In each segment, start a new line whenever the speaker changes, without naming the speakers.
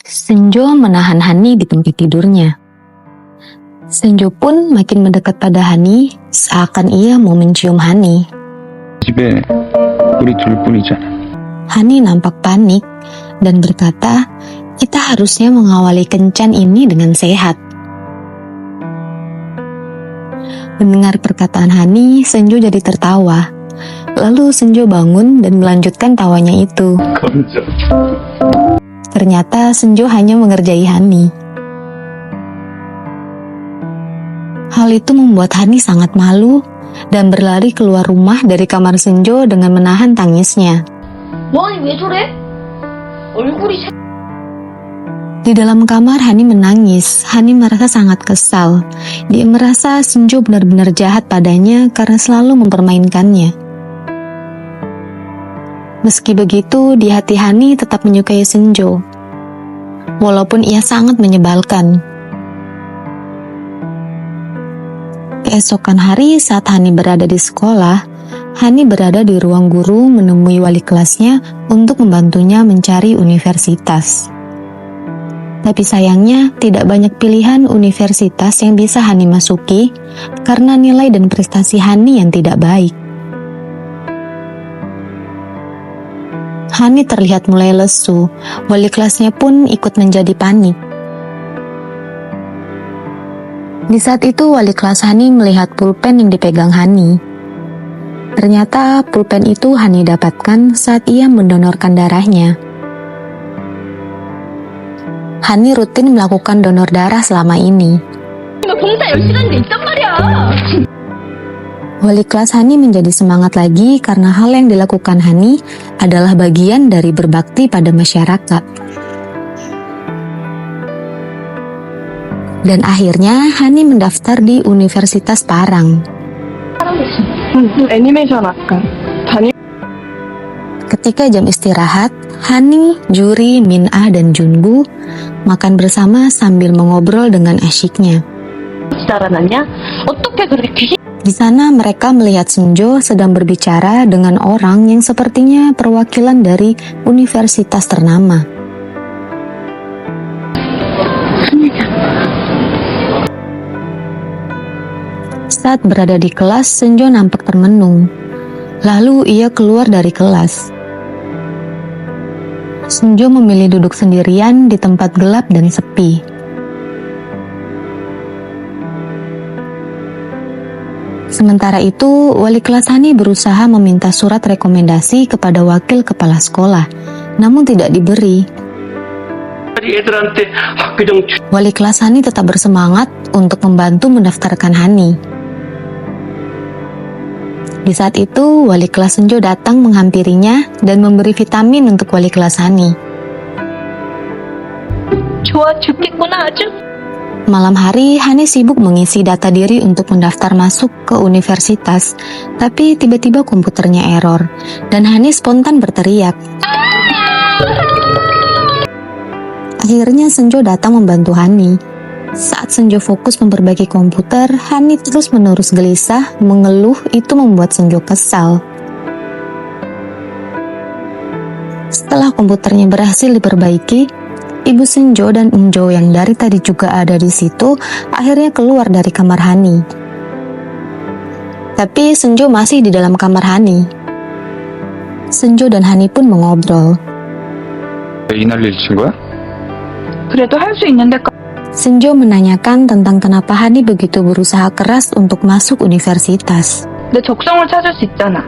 Senjo menahan Hani di tempat tidurnya. Senjo pun makin mendekat pada Hani, seakan ia mau mencium Hani.
집에 우리 둘뿐이잖아.
Hani nampak panik dan berkata, kita harusnya mengawali kencan ini dengan sehat. Mendengar perkataan Hani, Senjo jadi tertawa. Lalu Senjo bangun dan melanjutkan tawanya itu.
검정.
Ternyata Senjo hanya mengerjai Hani. Hal itu membuat Hani sangat malu dan berlari keluar rumah dari kamar Senjo dengan menahan tangisnya.
너아니 왜 저래? 얼굴이
Di dalam kamar Hani menangis. Hani merasa sangat kesal. Dia merasa Senjo benar-benar jahat padanya karena selalu mempermainkannya. Meski begitu, di hati Hani tetap menyukai Senjo. Walaupun ia sangat menyebalkan. Keesokan hari saat Hani berada di sekolah, Hani berada di ruang guru menemui wali kelasnya untuk membantunya mencari universitas. Tapi sayangnya tidak banyak pilihan universitas yang bisa Hani masuki karena nilai dan prestasi Hani yang tidak baik. Hani terlihat mulai lesu, wali kelasnya pun ikut menjadi panik. Di saat itu wali kelas Hani melihat pulpen yang dipegang Hani. Ternyata pulpen itu Hani dapatkan saat ia mendonorkan darahnya. Hani rutin melakukan donor darah selama ini.
봉사 열심히 하는 데 있단 말이야.
Wali kelas Hani menjadi semangat lagi karena hal yang dilakukan Hani adalah bagian dari berbakti pada masyarakat. Dan akhirnya Hani mendaftar di Universitas Parang.
애니메이션 학과 다니.
Ketika jam istirahat, Hani, Juri, Min-ah, dan Junbu makan bersama sambil mengobrol dengan asyiknya.
지달아났냐? 어떻게 그렇게 귀신
Di sana mereka melihat Senjo sedang berbicara dengan orang yang sepertinya perwakilan dari universitas ternama. Saat berada di kelas, Senjo nampak termenung. Lalu ia keluar dari kelas. Senjo memilih duduk sendirian di tempat gelap dan sepi. Sementara itu, wali kelas Hani berusaha meminta surat rekomendasi kepada wakil kepala sekolah, namun tidak diberi.
애들한테 학교장
Wali kelas Hani tetap bersemangat untuk membantu mendaftarkan Hani. Di saat itu, wali kelas Senjo datang menghampirinya dan memberi vitamin untuk wali kelas Hani.
좋아 죽겠구나 아주.
Malam hari, Hani sibuk mengisi data diri untuk mendaftar masuk ke universitas, tapi tiba-tiba komputernya error, dan Hani spontan berteriak. Akhirnya Senjo datang membantu Hani. Saat Senjo fokus memperbaiki komputer, Hani terus-menerus gelisah, mengeluh. Itu membuat Senjo kesal. Setelah komputernya berhasil diperbaiki, Ibu Senjo dan Enjo yang dari tadi juga ada di situ akhirnya keluar dari kamar Hani. Tapi Senjo masih di dalam kamar Hani. Senjo dan Hani pun mengobrol.
이 난리를 친 거야?
그래도 할 수 있는데
Senjo menanyakan tentang kenapa Hani begitu berusaha keras untuk masuk universitas.
내 적성을 찾을 수 있잖아.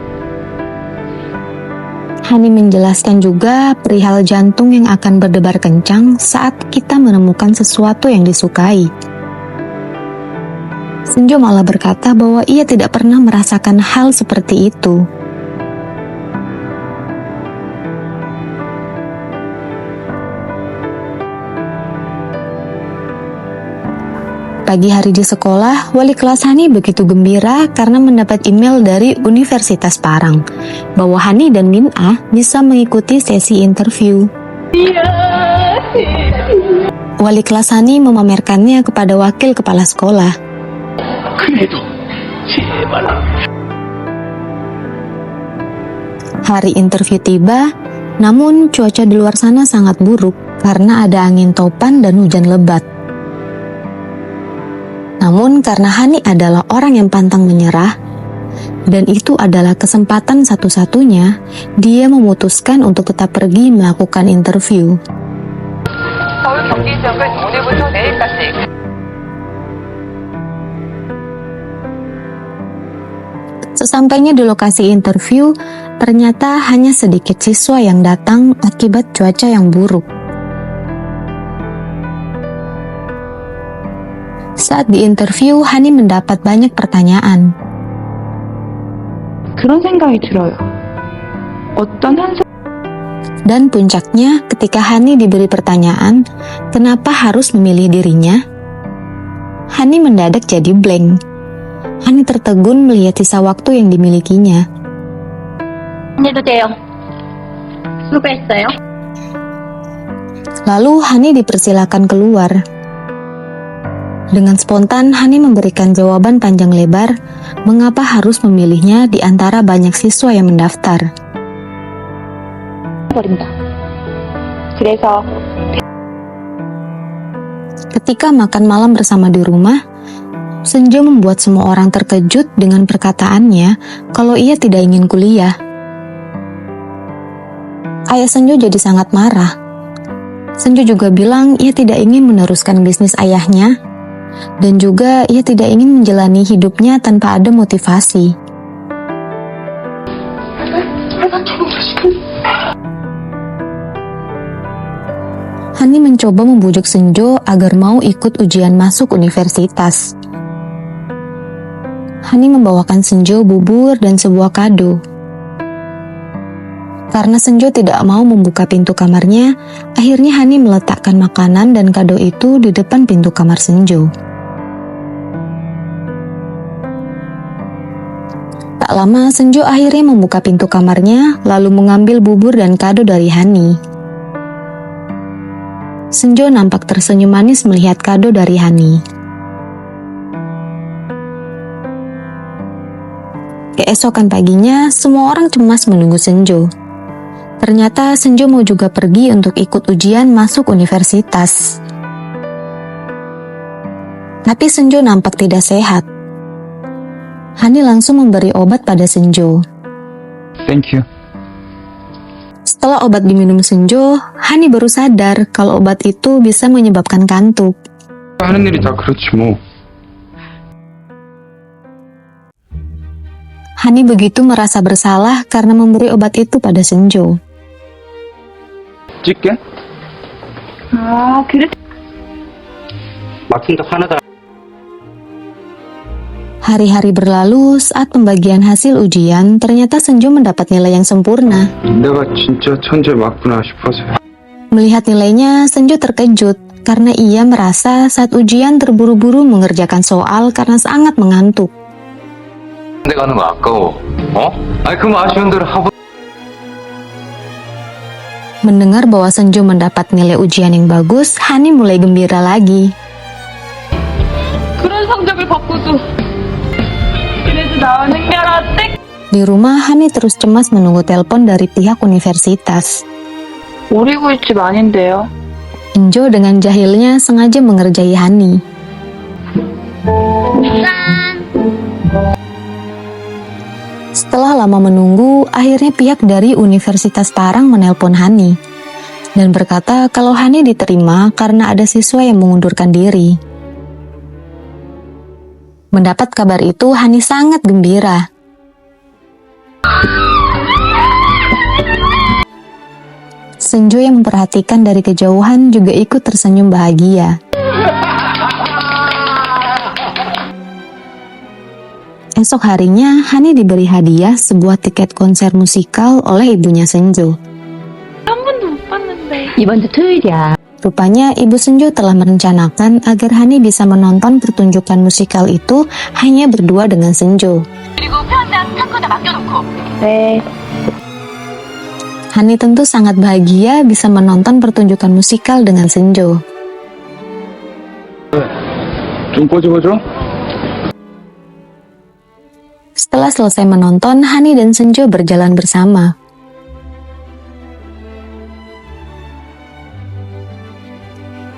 Hani menjelaskan juga perihal jantung yang akan berdebar kencang saat kita menemukan sesuatu yang disukai. Senjo malah berkata bahwa ia tidak pernah merasakan hal seperti itu. Pagi hari di sekolah, wali kelas Hani begitu gembira karena mendapat email dari Universitas Parang bahwa Hani dan Min-ah bisa mengikuti sesi interview. Wali kelas Hani memamerkannya kepada wakil kepala sekolah.
그래도 제발.
Hari interview tiba Namun cuaca di luar sana sangat buruk karena ada angin topan dan hujan lebat. Namun karena Hani adalah orang yang pantang menyerah, dan itu adalah kesempatan satu-satunya, dia memutuskan untuk tetap pergi melakukan interview.
서울 경기 지역은 오늘부터 내일까지
Sesampainya di lokasi interview, ternyata hanya sedikit siswa yang datang akibat cuaca yang buruk. Saat di interview, Hani mendapat banyak pertanyaan.
그런 생각이 들어요. 어떤 한
Dan puncaknya, ketika Hani diberi pertanyaan, kenapa harus memilih dirinya? Hani mendadak jadi blank. Hani tertegun melihat sisa waktu yang dimilikinya.
해도 돼요. 수고했어요.
Lalu Hani dipersilakan keluar. Dengan spontan, Hani memberikan jawaban panjang lebar mengapa harus memilihnya di antara banyak siswa yang mendaftar.
버린다. 그래서
Ketika makan malam bersama di rumah, Senjo membuat semua orang terkejut dengan perkataannya kalau ia tidak ingin kuliah. Ayah Senjo jadi sangat marah. Senjo juga bilang ia tidak ingin meneruskan bisnis ayahnya, dan juga ia tidak ingin menjalani hidupnya tanpa ada motivasi. Hani mencoba membujuk Senjo agar mau ikut ujian masuk universitas. Hani membawakan Senjo bubur dan sebuah kado. Karena Senjo tidak mau membuka pintu kamarnya, akhirnya Hani meletakkan makanan dan kado itu di depan pintu kamar Senjo. Tak lama, Senjo akhirnya membuka pintu kamarnya, lalu mengambil bubur dan kado dari Hani. Senjo nampak tersenyum manis melihat kado dari Hani. Keesokan paginya, semua orang cemas menunggu Senjo. Ternyata Senjo mau juga pergi untuk ikut ujian masuk universitas. Tapi Senjo nampak tidak sehat. Hani langsung memberi obat pada Senjo.
Thank you.
Setelah obat diminum Senjo, Hani baru sadar kalau obat itu bisa menyebabkan kantuk.
하는 일이 다 그렇지 뭐.
Hani begitu merasa bersalah karena memberi obat itu pada Senjo.
찍게?
아, 그래
막힌다 하나다.
Hari-hari berlalu, saat pembagian hasil ujian, ternyata Senjo mendapat nilai yang sempurna.
내가 진짜 천재 맞구나 싶어서.
Melihat nilainya, Senjo terkejut karena ia merasa saat ujian terburu-buru mengerjakan soal karena sangat mengantuk.
군대 가는 거 아까워. 아니 그럼 아쉬운 대로 하고.
Mendengar bahwa Senjo mendapat nilai ujian yang bagus, Hani mulai gembira lagi.
그런 성적을 받고도 그래도 나오는 게 어때?
Di rumah, Hani terus cemas menunggu telepon dari pihak universitas.
오리구이집 아닌데요.
Senjo dengan jahilnya sengaja mengerjai Hani. Setelah lama menunggu, akhirnya pihak dari Universitas Parang menelpon Hani dan berkata kalau Hani diterima karena ada siswa yang mengundurkan diri. Mendapat kabar itu, Hani sangat gembira. Senjo yang memperhatikan dari kejauhan juga ikut tersenyum bahagia. Esok harinya, Hani diberi hadiah sebuah tiket konser musikal oleh ibunya Senjo.
한 번도 못 봤는데.
이번 주 토요일이야.
Rupanya ibu Senjo telah merencanakan agar Hani bisa menonton pertunjukan musikal itu hanya berdua dengan Senjo.
그리고 편장 창고에다 맡겨놓고.
네.
Hani tentu sangat bahagia bisa menonton pertunjukan musikal dengan Senjo.
좀 꺼져봐줘.
Setelah selesai menonton, Hani dan Senjo berjalan bersama.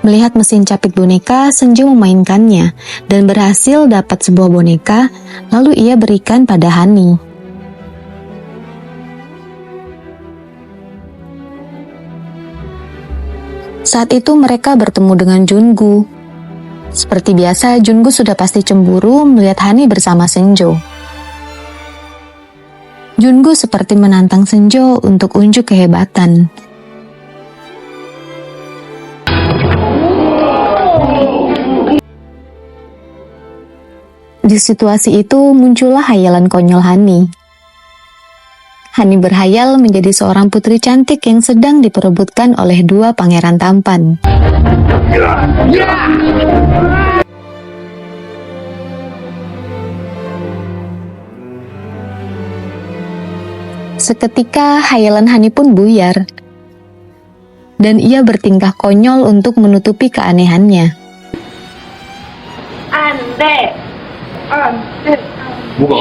Melihat mesin capit boneka, Senjo memainkannya dan berhasil dapat sebuah boneka, lalu ia berikan pada Hani. Saat itu mereka bertemu dengan Jungu. Seperti biasa, Jungu sudah pasti cemburu melihat Hani bersama Senjo. Jungu seperti menantang Senjo untuk unjuk kehebatan. Di situasi itu muncullah hayalan konyol Hani. Hani berhayal menjadi seorang putri cantik yang sedang diperebutkan oleh dua pangeran tampan. Seketika hayalan Hani pun buyar, dan ia bertingkah konyol untuk menutupi keanehannya.
안돼.
뭐가?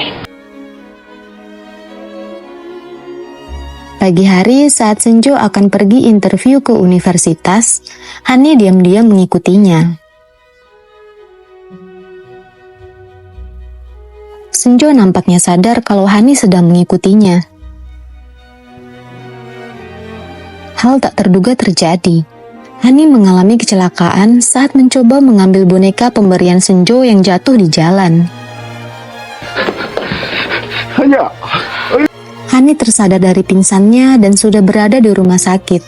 Pagi hari saat Senjo akan pergi interview ke universitas, Hani diam-diam mengikutinya. Senjo nampaknya sadar kalau Hani sedang mengikutinya. Hal tak terduga terjadi. Hani mengalami kecelakaan saat mencoba mengambil boneka pemberian Senjo yang jatuh di jalan. Hani tersadar dari pingsannya dan sudah berada di rumah sakit.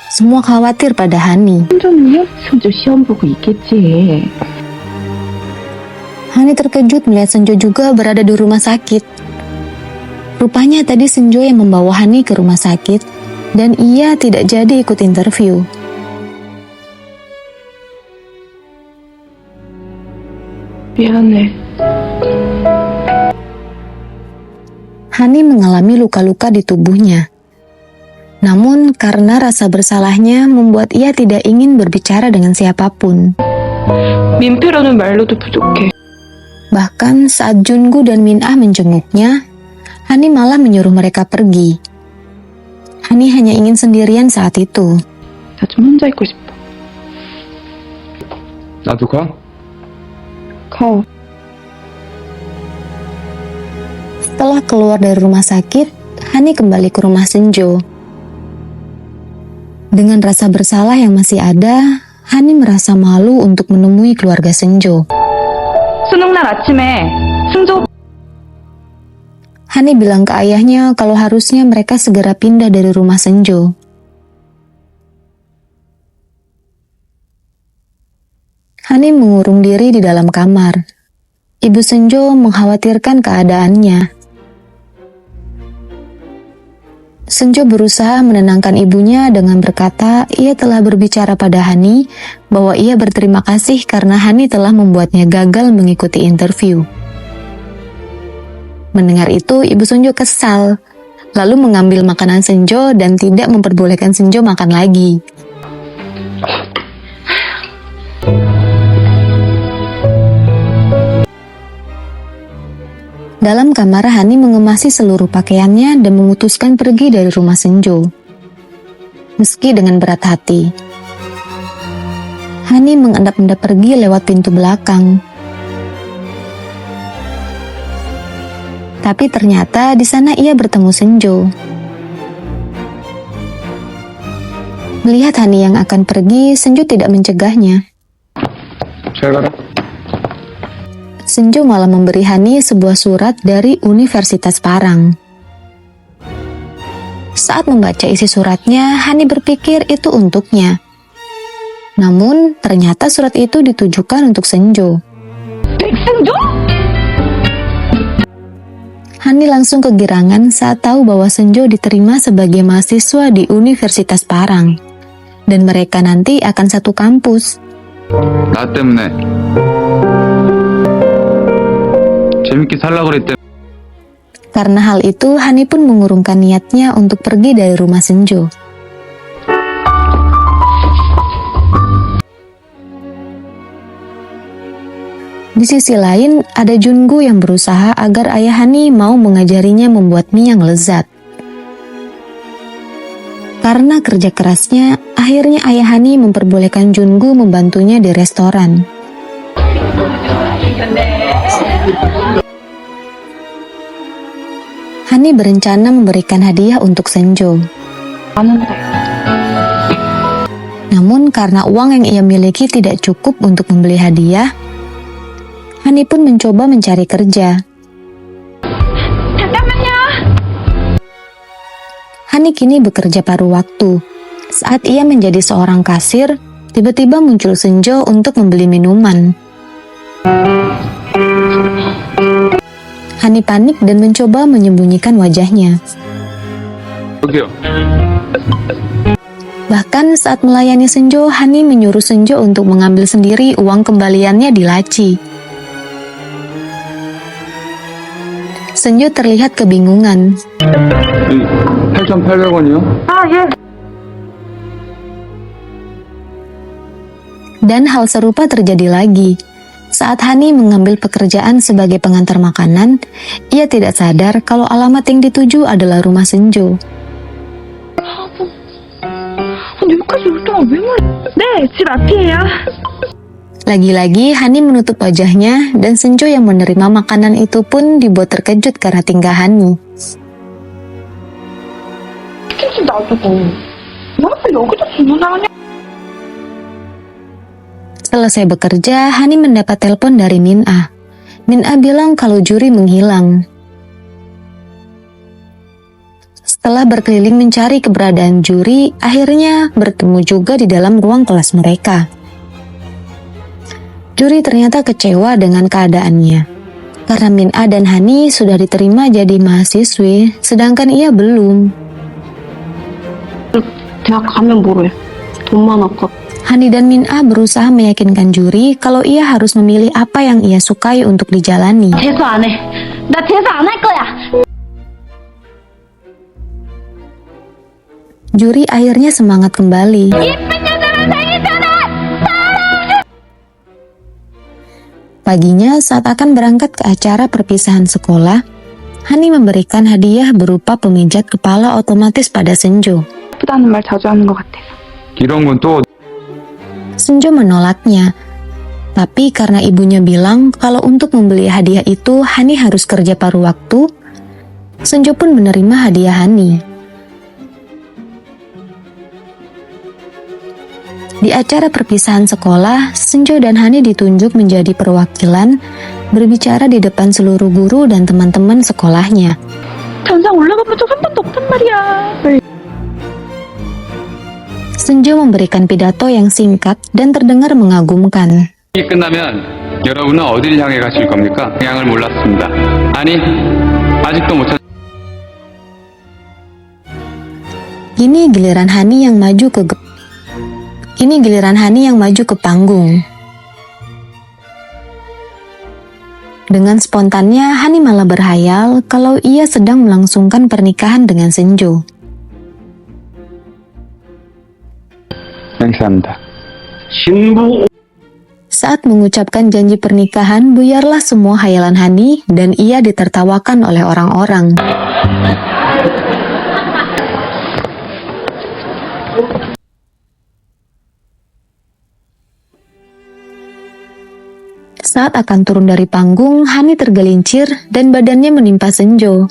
Semua khawatir pada Hani.
승조는요? 승조 시험 보고 있겠지.
Hani terkejut melihat Senjo juga berada di rumah sakit. Rupanya tadi Senjo yang membawa Hani ke rumah sakit dan ia tidak jadi ikut interview.
미안해.
Hani mengalami luka-luka di tubuhnya. Namun karena rasa bersalahnya membuat ia tidak ingin berbicara dengan siapapun.
민폐라는 말로도 부족해.
Bahkan saat Jungu dan Min-ah menjenguknya, Hani malah menyuruh mereka pergi. Hani hanya ingin sendirian saat itu.
나 좀 혼자 있고 싶어.
나도 가?
가.
Setelah keluar dari rumah sakit, Hani kembali ke rumah Senjo. Dengan rasa bersalah yang masih ada, Hani merasa malu untuk menemui keluarga Senjo.
수능날 아침에 승조
Hani bilang ke ayahnya kalau harusnya mereka segera pindah dari rumah Senjo. Hani mengurung diri di dalam kamar. Ibu Senjo mengkhawatirkan keadaannya. Senjo berusaha menenangkan ibunya dengan berkata ia telah berbicara pada Hani bahwa ia berterima kasih karena Hani telah membuatnya gagal mengikuti interview. Mendengar itu, Ibu Senjo kesal, lalu mengambil makanan Senjo dan tidak memperbolehkan Senjo makan lagi. Dalam kamar, Hani mengemasi seluruh pakaiannya dan memutuskan pergi dari rumah Senjo. Meski dengan berat hati, Hani mengendap-endap pergi lewat pintu belakang. Tapi ternyata di sana ia bertemu Senjo. Melihat Hani yang akan pergi, Senjo tidak mencegahnya.
잘 가라.
Senjo malah memberi Hani sebuah surat dari Universitas Parang. Saat membaca isi suratnya, Hani berpikir itu untuknya. Namun, ternyata surat itu ditujukan untuk Senjo.
백승조?
Hani langsung kegirangan saat tahu bahwa Senjo diterima sebagai mahasiswa di Universitas Parang. Dan mereka nanti akan satu kampus.
나 때문에 재밌게 살라 그랬대.
Karena hal itu, Hani pun mengurungkan niatnya untuk pergi dari rumah Senjo. Di sisi lain, ada Jungu yang berusaha agar ayah Hani mau mengajarinya membuat mie yang lezat. Karena kerja kerasnya, akhirnya ayah Hani memperbolehkan Jungu membantunya di restoran. Hani berencana memberikan hadiah untuk Senjo.
아는데.
Namun karena uang yang ia miliki tidak cukup untuk membeli hadiah, Hani pun mencoba mencari kerja.
잠깐만요.
Hani kini bekerja paruh waktu. Saat ia menjadi seorang kasir, tiba-tiba muncul Senjo untuk membeli minuman. Hani panik dan mencoba menyembunyikan wajahnya.
여기요.
Bahkan saat melayani Senjo, Hani menyuruh Senjo untuk mengambil sendiri uang kembaliannya di laci. Senjo terlihat kebingungan.
8,800원이요?
아, 예.
Dan hal serupa terjadi lagi. Saat Hani mengambil pekerjaan sebagai pengantar makanan, ia tidak sadar kalau alamat yang dituju adalah rumah Senjo.
근데 여기까지 올 동안 왜 몰라? 네, 집 앞이에요.
Lagi-lagi Hani menutup wajahnya dan Senjo yang menerima makanan itu pun dibuat terkejut karena tingkah Hani.
치킨집 놔두고 왜 하필 여기다 주문하냐?
Selesai bekerja, Hani mendapat telepon dari Min-ah. Min-ah bilang kalau Juri menghilang. Setelah berkeliling mencari keberadaan Juri, akhirnya bertemu juga di dalam ruang kelas mereka. Juri ternyata kecewa dengan keadaannya. Karena Min-ah dan Hani sudah diterima jadi mahasiswi, sedangkan ia belum.
대학 가면 뭐래? 돈만 아까.
Hani dan Min-ah berusaha meyakinkan Juri kalau ia harus memilih apa yang ia sukai untuk dijalani.
재수 안 해. 나 재수 안 할 거야.
Juri akhirnya semangat kembali. Paginya saat akan berangkat ke acara perpisahan sekolah, Hani memberikan hadiah berupa pemijat kepala otomatis pada Senjo.
예쁘다는 말 자주 하는 것 같아서.
이런 건 또
Senjo menolaknya. Tapi karena ibunya bilang kalau untuk membeli hadiah itu Hani harus kerja paruh waktu, Senjo pun menerima hadiah Hani. Di acara perpisahan sekolah, Senjo dan Hani ditunjuk menjadi perwakilan berbicara di depan seluruh guru dan teman-teman sekolahnya.
전상 올라가본 적 한 번도 없단 말이야.
Senjo memberikan pidato yang singkat dan terdengar mengagumkan.
이 끝나면 여러분은 어디를 향해 가실 겁니까? 방향을 몰랐습니다. 아니, 아직도 못 찾...
Kini giliran Hani yang maju ke panggung. Dengan spontannya, Hani malah berhayal kalau ia sedang melangsungkan pernikahan dengan Senjo.
행사합니다.
Saat mengucapkan janji pernikahan, buyarlah semua hayalan Hani dan ia ditertawakan oleh orang-orang. Saat akan turun dari panggung, Hani tergelincir dan badannya menimpa Senjo.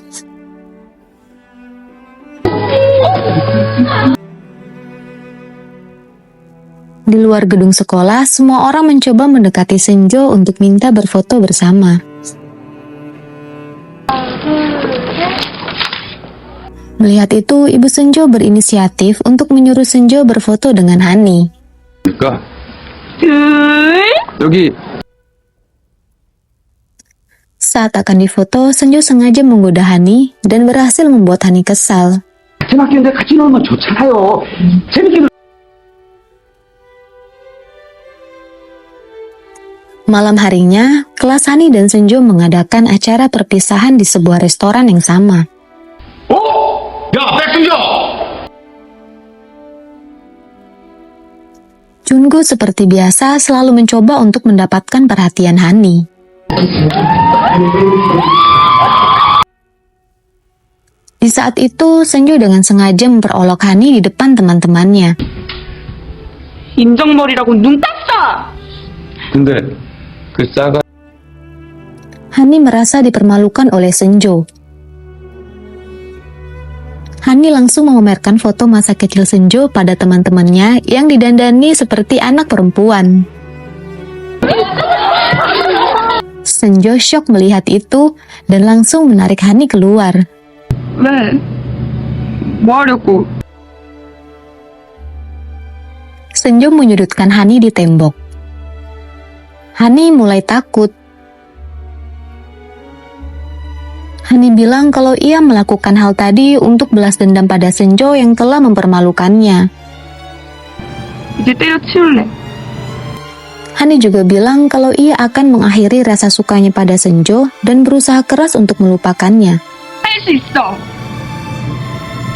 Di luar gedung sekolah, semua orang mencoba mendekati Senjo untuk minta berfoto bersama. Melihat itu, ibu Senjo berinisiatif untuk menyuruh Senjo berfoto dengan Hani.
그러니까 여기
Saat akan difoto, Senjo sengaja menggoda Hani dan berhasil membuat Hani kesal.
같은 학교인데 같이 놀면 좋잖아요. 재밌게
Malam harinya, kelas Hani dan Senjo mengadakan acara perpisahan di sebuah restoran yang sama.
어? 야, 백승조!
Jungu seperti biasa selalu mencoba untuk mendapatkan perhatian Hani. Di saat itu, Senjo dengan sengaja memperolok Hani di depan teman-temannya.
인정머리라고 눈 땄어!
근데 그 싸가
Hani merasa dipermalukan oleh Senjo. Hani langsung memamerkan foto masa kecil Senjo pada teman-temannya yang didandani seperti anak perempuan. Senjo syok melihat itu dan langsung menarik Hani keluar.
왜? 뭐 하려고?
Senjo menyudutkan Hani di tembok. Hani mulai takut. Hani bilang kalau ia melakukan hal tadi untuk balas dendam pada Senjo yang telah mempermalukannya.
이제 때려치울래.
Hani juga bilang kalau ia akan mengakhiri rasa sukanya pada Senjo dan berusaha keras untuk melupakannya.
할 수 있어.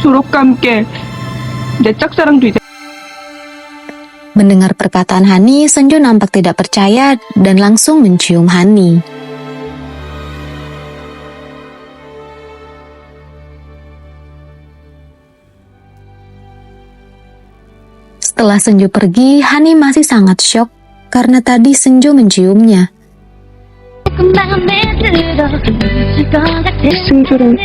졸업과 함께 내 짝사랑도 이제
Mendengar perkataan Hani, Senjo nampak tidak percaya dan langsung mencium Hani. Setelah Senjo pergi, Hani masih sangat syok karena tadi Senjo menciumnya.
승조를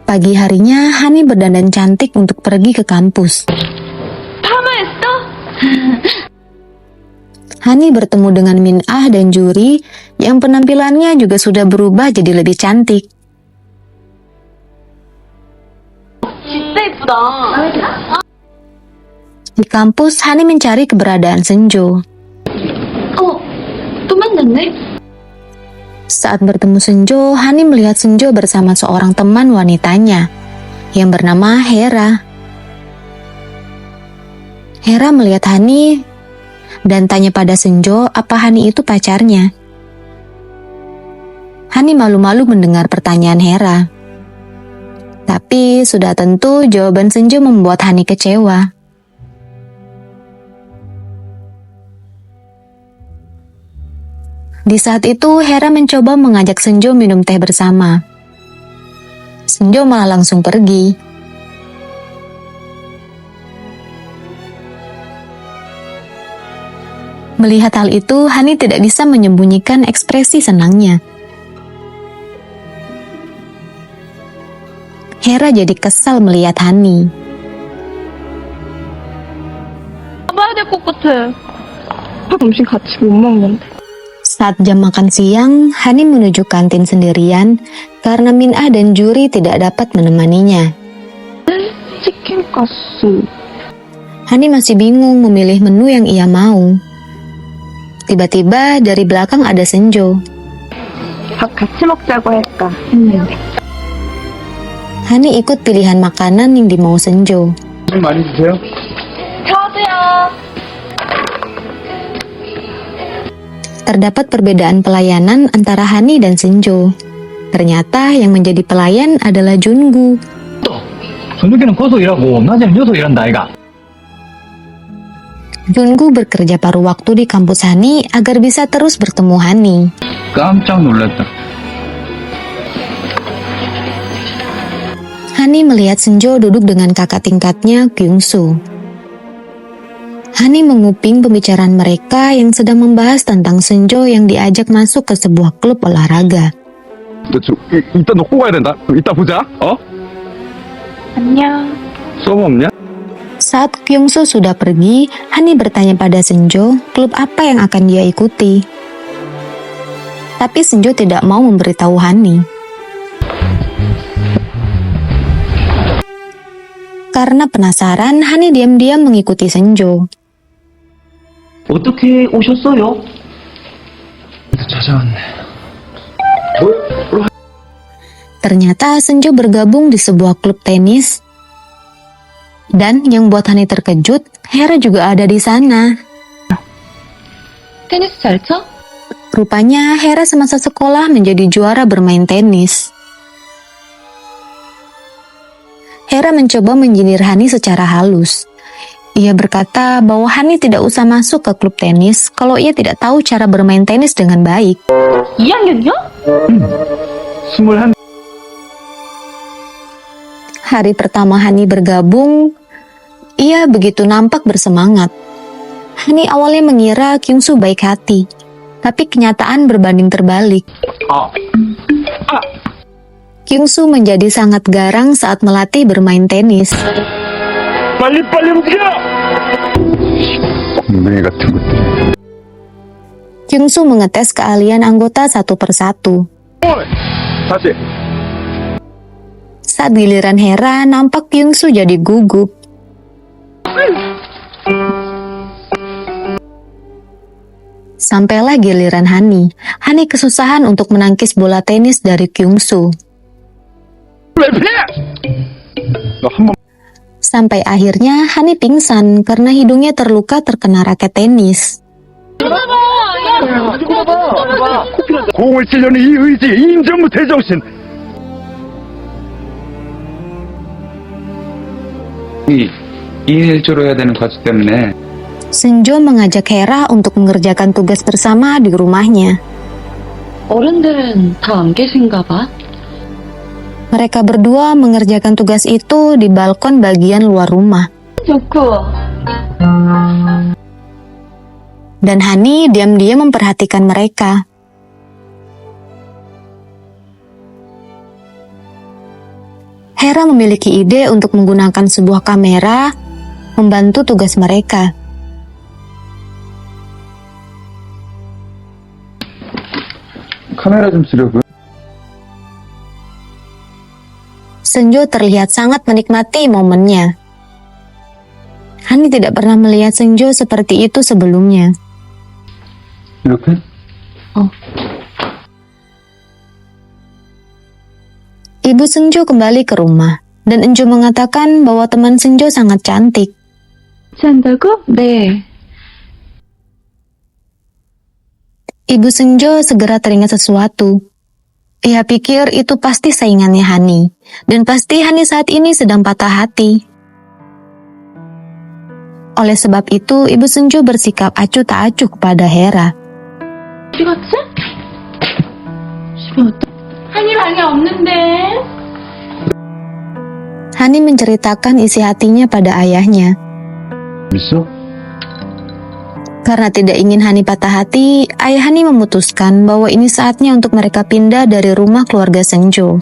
Pagi harinya, Hani berdandan cantik untuk pergi ke kampus.
파마했어?
Hani bertemu dengan Min-ah dan Juri yang penampilannya juga sudah berubah jadi lebih cantik.
진짜 예쁘다.
Di kampus, Hani mencari keberadaan Senjo.
또 만났네?
Saat bertemu Senjo, Hani melihat Senjo bersama seorang teman wanitanya yang bernama Hera. Hera melihat Hani dan tanya pada Senjo apa Hani itu pacarnya. Hani malu-malu mendengar pertanyaan Hera. Tapi sudah tentu jawaban Senjo membuat Hani kecewa. Di saat itu, Hera mencoba mengajak Senjo minum teh bersama. Senjo malah langsung pergi. Melihat hal itu, Hani tidak bisa menyembunyikan ekspresi senangnya. Hera jadi kesal melihat Hani.
가봐야 될 것 같아. 밥 음식 같이 못 먹는데.
Saat jam makan siang, Hani menuju kantin sendirian karena Min-ah dan Juri tidak dapat menemaninya.
치킨 가스.
Hani masih bingung memilih menu yang ia mau. Tiba-tiba dari belakang ada Senjo.
밥 같이 먹자고 할까 했는데.
Hani ikut pilihan makanan yang dimau Senjo.
좀 많이 주세요.
저도요.
Terdapat perbedaan pelayanan antara Hani dan Senjo. Ternyata yang menjadi pelayan adalah Jungu.
その時のこそいらこうなぜよそいらんだいが
Jungu bekerja paruh waktu di kampus Hani agar bisa terus bertemu Hani.
깜짝 놀랐다.
Hani melihat Senjo duduk dengan kakak tingkatnya, Kyungsu. Hani menguping pembicaraan mereka yang sedang membahas tentang Senjo yang diajak masuk ke sebuah klub olahraga.
이따 놓고 가야 된다. 이따 보자.
안녕.
수업 없냐?
Saat Kyungsu sudah pergi, Hani bertanya pada Senjo klub apa yang akan dia ikuti. Tapi Senjo tidak mau memberitahu Hani. Karena penasaran, Hani diam-diam mengikuti Senjo.
어떻게 오셨어요?
찾아왔네.
Ternyata Senjo bergabung di sebuah klub tenis. Dan yang buat Hani terkejut, Hera juga ada di sana.
테니스 잘 쳐?
Rupanya Hera semasa sekolah menjadi juara bermain tenis. Hera mencoba menyindir Hani secara halus. Ia berkata bahwa Hani tidak usah masuk ke klub tenis kalau ia tidak tahu cara bermain tenis dengan baik.
2학년이요?
21.
Hari pertama Hani bergabung, ia begitu nampak bersemangat. Hani awalnya mengira Kyungsu baik hati, tapi kenyataan berbanding terbalik. Kyungsu menjadi sangat garang saat melatih bermain tenis.
빨리 움직여!
엉덩이 같은 것.
Kyungsu mengetes keahlian anggota satu persatu.
다시.
Saat giliran Hera, nampak Kyungsu jadi gugup. Sampailah giliran Hani. Hani kesusahan untuk menangkis bola tenis dari Kyungsu. Sampai akhirnya Hani pingsan karena hidungnya terluka terkena raket tenis.
공을 찌려는 이 의지, 이 임전무 대정신.
이일조로 해야 되는 과제 때문에
Senjo mengajak Hera untuk mengerjakan tugas bersama di rumahnya.
어른들은 다 안 계신가 봐.
Mereka berdua mengerjakan tugas itu di balkon bagian luar rumah.
좋고.
Dan Hani diam-diam memperhatikan mereka. Hera memiliki ide untuk menggunakan sebuah kamera membantu tugas mereka.
카메라 좀 쓰려고요.
Senjo terlihat sangat menikmati momennya. Hani tidak pernah melihat Senjo seperti itu sebelumnya.
이렇게?
Ibu Senjo kembali ke rumah, dan Enjo mengatakan bahwa teman Senjo sangat cantik.
잔다고? 네.
Ibu Senjo segera teringat sesuatu. Ia pikir itu pasti saingannya Hani, dan pasti Hani saat ini sedang patah hati. Oleh sebab itu, Ibu Senjo bersikap acuh tak acuh kepada Hera.
찍었지? 집에 어떤? 한이 방에 없는데.
Hani menceritakan isi hatinya pada ayahnya.
있어?
Karena tidak ingin Hani patah hati, ayah Hani memutuskan bahwa ini saatnya untuk mereka pindah dari rumah keluarga Senjo.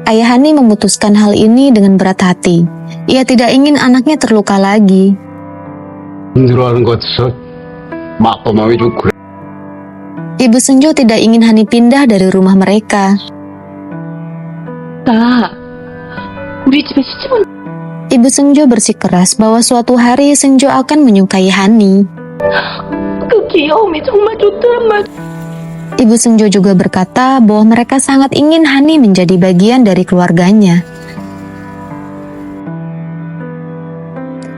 Ayah Hani memutuskan hal ini dengan berat hati. Ia tidak ingin anaknya terluka lagi.
힘들어하는 것 같아서 마음이 좀 그래.
Ibu Senjo tidak ingin Hani pindah dari rumah mereka.
나 우리 집에 시집 온.
Ibu Senjo bersikeras bahwa suatu hari Senjo akan menyukai Hani.
그 귀여움이 정말 좋더란 말.
Ibu Senjo juga berkata bahwa mereka sangat ingin Hani menjadi bagian dari keluarganya.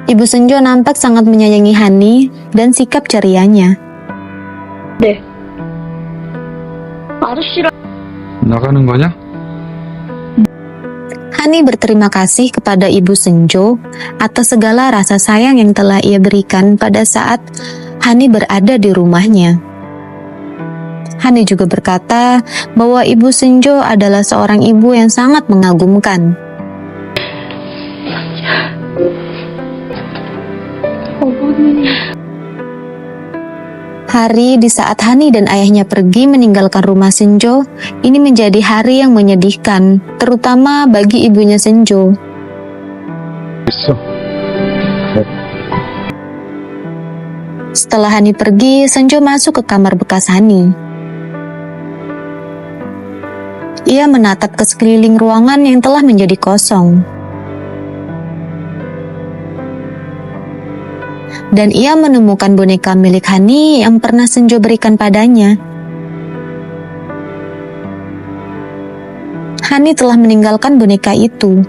Ibu Senjo nampak sangat menyayangi Hani dan sikap cerianya.
네. 아저씨랑.
나가는 거냐?
Hani berterima kasih kepada Ibu Senjo atas segala rasa sayang yang telah ia berikan pada saat Hani berada di rumahnya. Hani juga berkata bahwa Ibu Senjo adalah seorang ibu yang sangat mengagumkan.
어머니.
Hari di saat Hani dan ayahnya pergi meninggalkan rumah Senjo, ini menjadi hari yang menyedihkan, terutama bagi ibunya Senjo.
있어.
Setelah Hani pergi, Senjo masuk ke kamar bekas Hani. Ia menatap ke sekeliling ruangan yang telah menjadi kosong. Dan ia menemukan boneka milik Hani yang pernah Senjo berikan padanya. Hani telah meninggalkan boneka itu.